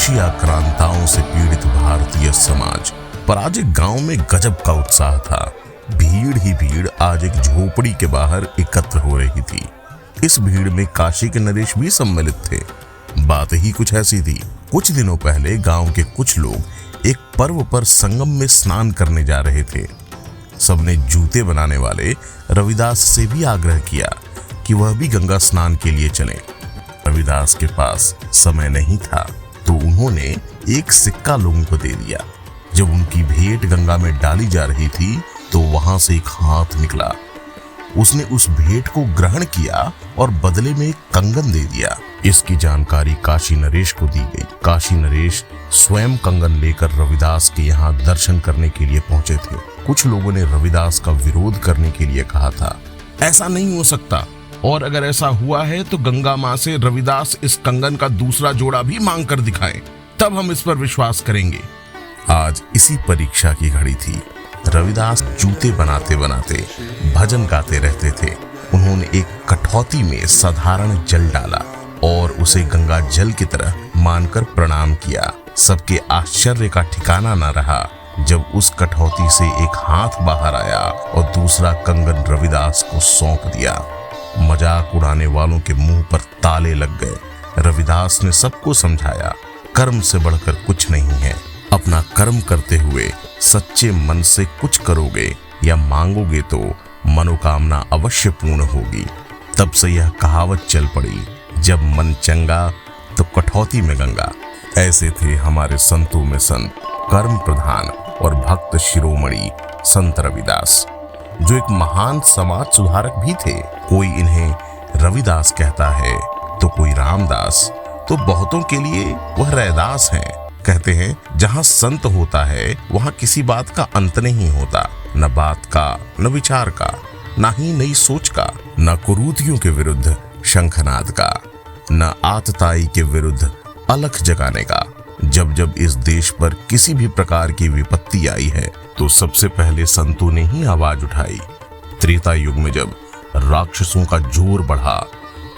विदेशी आक्रांताओं से पीड़ित भारतीय समाज पर आज एक गांव में गजब का उत्साह था। भीड़ ही भीड़ आज एक झोपड़ी के बाहर एकत्र हो रही थी। इस भीड़ में काशी के नरेश भी सम्मिलित थे। बात ही कुछ ऐसी थी। कुछ दिनों पहले गांव के कुछ लोग एक पर्व पर संगम में स्नान करने जा रहे थे। सबने जूते बनाने वाले रविदास से भी आग्रह किया कि वह भी गंगा स्नान के लिए चलें। रविदास के पास समय नहीं था तो उन्होंने एक सिक्का लोगों को दे दिया। जब उनकी भेंट गंगा में डाली जा रही थी तो वहां से एक हाथ निकला। उसने उस भेंट को ग्रहण किया और बदले में एक कंगन दे दिया। इसकी जानकारी काशी नरेश को दी गई। काशी नरेश स्वयं कंगन लेकर रविदास के यहाँ दर्शन करने के लिए पहुंचे थे। कुछ लोगों ने रविदास का विरोध करने के लिए कहा था, ऐसा नहीं हो सकता, और अगर ऐसा हुआ है तो गंगा माँ से रविदास इस कंगन का दूसरा जोड़ा भी मांग कर दिखाएं, तब हम इस पर विश्वास करेंगे। आज इसी परीक्षा की घड़ी थी। रविदास जूते बनाते बनाते भजन गाते रहते थे। उन्होंने एक कठौती में साधारण जल डाला और उसे गंगा जल की तरह मानकर प्रणाम किया। सबके आश्चर्य का ठिकाना न रहा जब उस कठौती से एक हाथ बाहर आया और दूसरा कंगन रविदास को सौंप दिया। मजाक उड़ाने वालों के मुंह पर ताले लग गए। रविदास ने सबको समझाया, कर्म से बढ़कर कुछ नहीं है। अपना कर्म करते हुए सच्चे मन से कुछ करोगे या मांगोगे तो मनोकामना अवश्य पूर्ण होगी। तब से यह कहावत चल पड़ी, जब मन चंगा तो कठौती में गंगा। ऐसे थे हमारे संतों में संत, कर्म प्रधान और भक्त शिरोमणि संत रविदास, जो एक महान समाज सुधारक भी थे। कोई इन्हें रविदास कहता है तो कोई रामदास, तो बहुतों के लिए वह रैदास हैं। कहते हैं जहां संत होता है वहां किसी बात का अंत नहीं होता, न बात का, न विचार का, न ही नई सोच का, न कुरीतियों के विरुद्ध शंखनाद का, न आतताई के विरुद्ध अलख जगाने का। जब जब इस देश पर किसी भी प्रकार की विपत्ति आई है तो सबसे पहले संतों ने ही आवाज उठाई। त्रेता युग में जब राक्षसों का जोर बढ़ा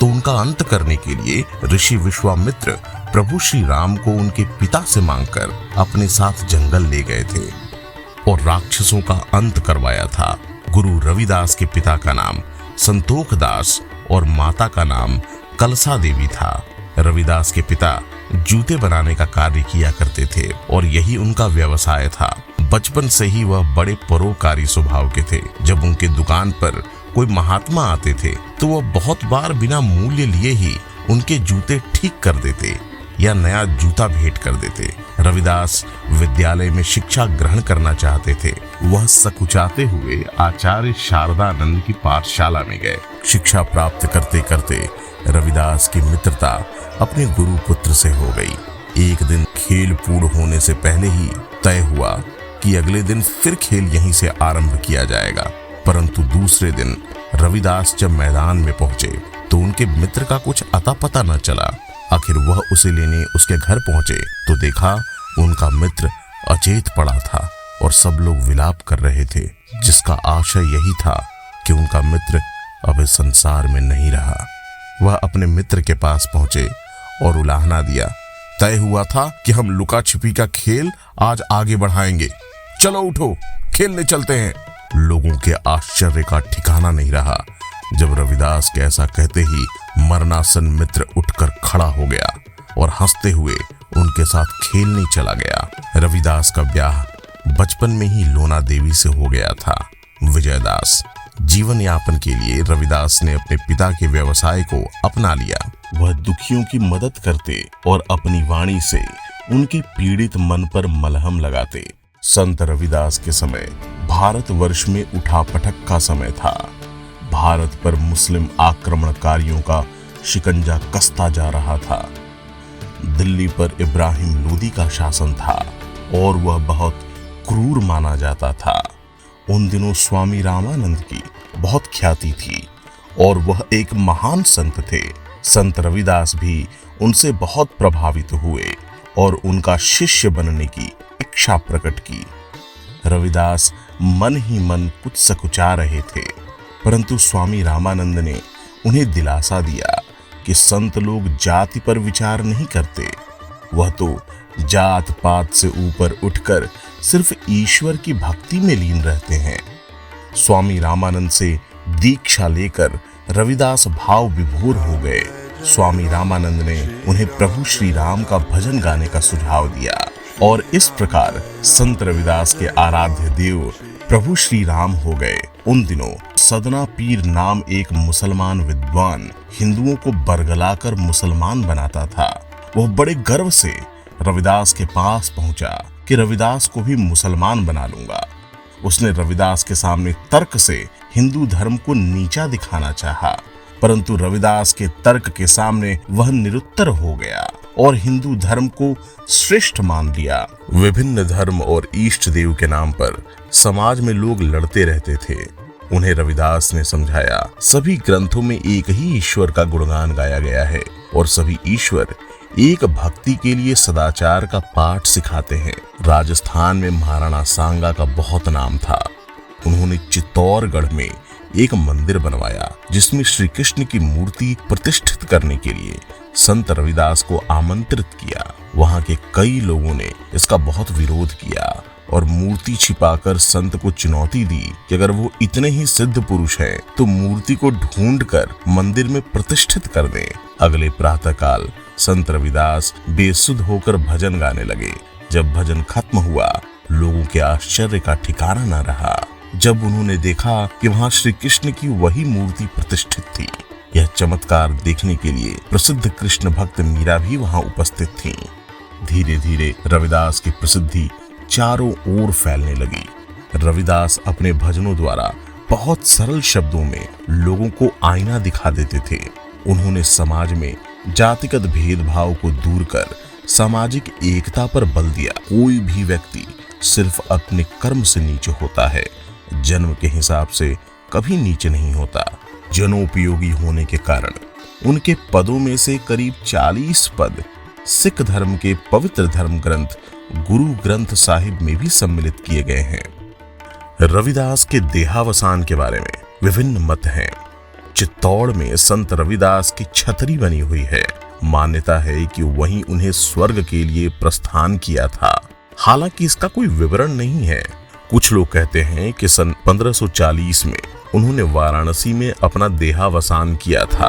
तो उनका अंत करने के लिए ऋषि विश्वामित्र प्रभु श्री राम को उनके पिता से मांगकर अपने साथ जंगल ले गए थे और राक्षसों का अंत करवाया था। गुरु रविदास के पिता का नाम संतोख दास और माता का नाम कलसा देवी था। रविदास के पिता जूते बनाने का कार्य किया करते थे और यही उनका व्यवसाय था। बचपन से ही वह बड़े परोपकारी स्वभाव के थे। जब उनके दुकान पर कोई महात्मा आते थे तो वह बहुत बार बिना मूल्य लिए ही उनके जूते ठीक कर देते या नया जूता भेंट कर देते। रविदास विद्यालय में शिक्षा ग्रहण करना चाहते थे। वह सकुचाते हुए आचार्य शारदानंद की पाठशाला में गए। शिक्षा प्राप्त करते करते रविदास की मित्रता अपने गुरु पुत्र से हो गई। एक दिन खेल पूर्ण होने से पहले ही तय हुआ कि अगले दिन फिर खेल यहीं से आरंभ किया जाएगा। परंतु दूसरे दिन रविदास जब मैदान में पहुंचे तो उनके मित्र का कुछ अता पता न चला। आखिर वह उसे लेने उसके घर पहुंचे तो देखा उनका मित्र अचेत पड़ा था और सब लोग विलाप कर रहे थे, जिसका आशय यही था कि उनका मित्र अब इस संसार में नहीं रहा। वह अपने मित्र के पास पहुंचे और उलाहना दिया। तय हुआ था कि हम लुका छिपी का खेल आज आगे बढ़ाएंगे, चलो उठो खेलने चलते हैं। लोगों के आश्चर्य का ठिकाना नहीं रहा जब रविदास के ऐसा कहते ही मरणासन मित्र उठकर खड़ा हो गया और हंसते हुए उनके साथ खेलने चला गया। रविदास का ब्याह बचपन में ही लोना देवी से हो गया था। विजयदास जीवन यापन के लिए रविदास ने अपने पिता के व्यवसाय को अपना लिया। वह दुखियों की मदद करते और अपनी वाणी से उनके पीड़ित मन पर मलहम लगाते। संत रविदास के समय भारतवर्ष में उठापटक का समय था। भारत पर मुस्लिम आक्रमणकारियों का शिकंजा कसता जा रहा था। दिल्ली पर इब्राहिम लोदी का शासन था और वह बहुत क्रूर माना जाता था। उन दिनों स्वामी रामानंद की बहुत ख्याति थी और वह एक महान संत थे। संत रविदास भी उनसे बहुत प्रभावित हुए और उनका शिष्य बनने की इच्छा प्रकट की। रविदास मन ही मन कुछ सकुचा रहे थे, परंतु स्वामी रामानंद ने उन्हें दिलासा दिया कि संत लोग जाति पर विचार नहीं करते, वह तो जात पात से ऊपर उठकर सिर्फ ईश्वर की भक्ति में लीन रहते हैं। स्वामी रामानंद से दीक्षा लेकर रविदास भाव विभोर हो गए। स्वामी रामानंद ने उन्हें प्रभु श्री राम का भजन गाने का सुझाव दिया और इस प्रकार संत रविदास के आराध्य देव प्रभु श्री राम हो गए। उन दिनों सदना पीर नाम एक मुसलमान विद्वान हिंदुओं को बरगलाकर मुसलमान बनाता था। वह बड़े गर्व से रविदास के पास पहुंचा कि रविदास को भी मुसलमान बना लूंगा। उसने रविदास के सामने तर्क से हिंदू धर्म को नीचा दिखाना चाहा, परंतु रविदास के तर्क के सामने वह निरुत्तर हो गया और हिंदू धर्म को श्रेष्ठ मान लिया। विभिन्न धर्म और इष्ट देव के नाम पर समाज में लोग लड़ते रहते थे। उन्हें रविदास ने समझाया, सभी ग्रंथों में एक ही ईश्वर का गुणगान गाया गया है और सभी ईश्वर एक भक्ति के लिए सदाचार का पाठ सिखाते हैं। राजस्थान में महाराणा सांगा का बहुत नाम था। उन्होंने चित्तौड़गढ़ में एक मंदिर बनवाया जिसमें श्री कृष्ण की मूर्ति प्रतिष्ठित करने के लिए संत रविदास को आमंत्रित किया। वहां के कई लोगों ने इसका बहुत विरोध किया और मूर्ति छिपाकर संत को चुनौती दी कि अगर वो इतने ही सिद्ध पुरुष हैं तो मूर्ति को ढूंढकर मंदिर में प्रतिष्ठित कर दें। अगले प्रातःकाल संत रविदास बेसुध होकर भजन गाने लगे। जब भजन खत्म हुआ, लोगों के आश्चर्य का ठिकाना न रहा जब उन्होंने देखा कि वहां श्री कृष्ण की वही मूर्ति प्रतिष्ठित थी। यह चमत्कार देखने के लिए प्रसिद्ध कृष्ण भक्त मीरा भी वहां उपस्थित थीं। धीरे धीरे रविदास की प्रसिद्धि चारों ओर फैलने लगी। रविदास अपने भजनों द्वारा बहुत सरल शब्दों में लोगों को आईना दिखा देते थे। उन्होंने समाज में जातिगत भेदभाव को दूर कर सामाजिक एकता पर बल दिया। कोई भी व्यक्ति सिर्फ अपने कर्म से नीचे होता है, जन्म के हिसाब से कभी नीचे नहीं होता। जनोपयोगी होने के कारण उनके पदों में से करीब 40 पद सिख धर्म के पवित्र धर्म ग्रंथ गुरु ग्रंथ साहिब में भी सम्मिलित किए गए हैं। रविदास के देहावसान के बारे में विभिन्न मत हैं। चित्तौड़ में संत रविदास की छतरी बनी हुई है। मान्यता है कि वहीं उन्हें स्वर्ग के लिए प्रस्थान किया था। हालांकि इसका कोई विवरण नहीं है। कुछ लोग कहते हैं कि सन 1540 में उन्होंने वाराणसी में अपना देहावसान किया था।